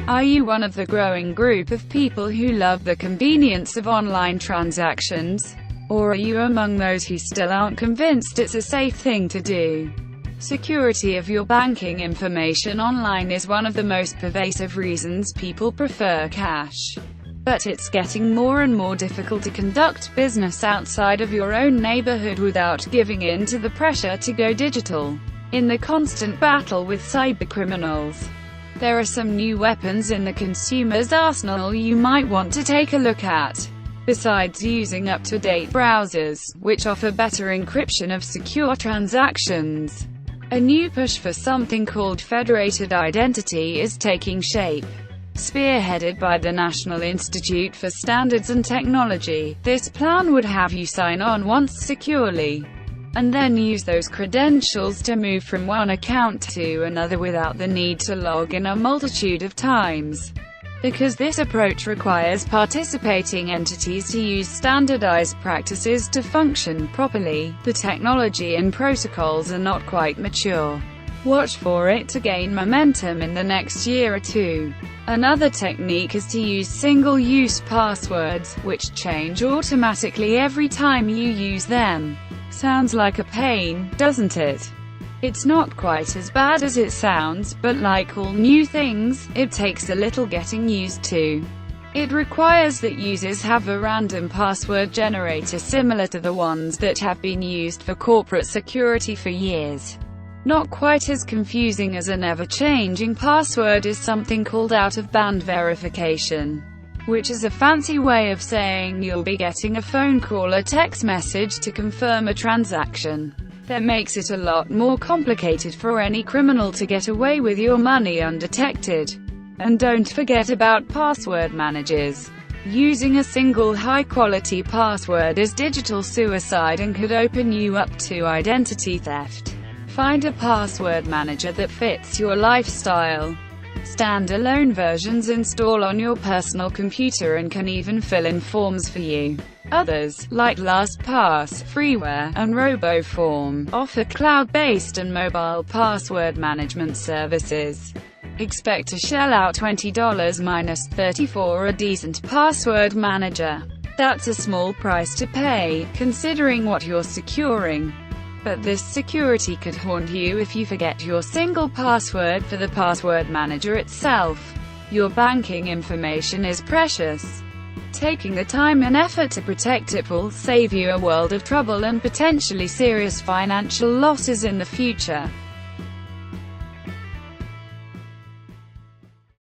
Are you one of the growing group of people who love the convenience of online transactions? Or are you among those who still aren't convinced it's a safe thing to do? Security of your banking information online is one of the most pervasive reasons people prefer cash. But it's getting more and more difficult to conduct business outside of your own neighborhood without giving in to the pressure to go digital. In the constant battle with cybercriminals, there are some new weapons in the consumer's arsenal you might want to take a look at. Besides using up-to-date browsers, which offer better encryption of secure transactions, a new push for something called federated identity is taking shape. Spearheaded by the National Institute for Standards and Technology, this plan would have you sign on once securely, and then use those credentials to move from one account to another without the need to log in a multitude of times. Because this approach requires participating entities to use standardized practices to function properly, the technology and protocols are not quite mature. Watch for it to gain momentum in the next year or two. Another technique is to use single-use passwords, which change automatically every time you use them. Sounds like a pain, doesn't it? It's not quite as bad as it sounds, but like all new things, it takes a little getting used to. It requires that users have a random password generator similar to the ones that have been used for corporate security for years. Not quite as confusing as an ever-changing password is something called out-of-band verification, which is a fancy way of saying you'll be getting a phone call or text message to confirm a transaction. That makes it a lot more complicated for any criminal to get away with your money undetected. And don't forget about password managers. Using a single high-quality password is digital suicide and could open you up to identity theft. Find a password manager that fits your lifestyle. Standalone versions install on your personal computer and can even fill in forms for you. Others, like LastPass, Freeware, and RoboForm, offer cloud-based and mobile password management services. Expect to shell out $20 minus $30 for a decent password manager. That's a small price to pay, considering what you're securing. But this security could haunt you if you forget your single password for the password manager itself. Your banking information is precious. Taking the time and effort to protect it will save you a world of trouble and potentially serious financial losses in the future.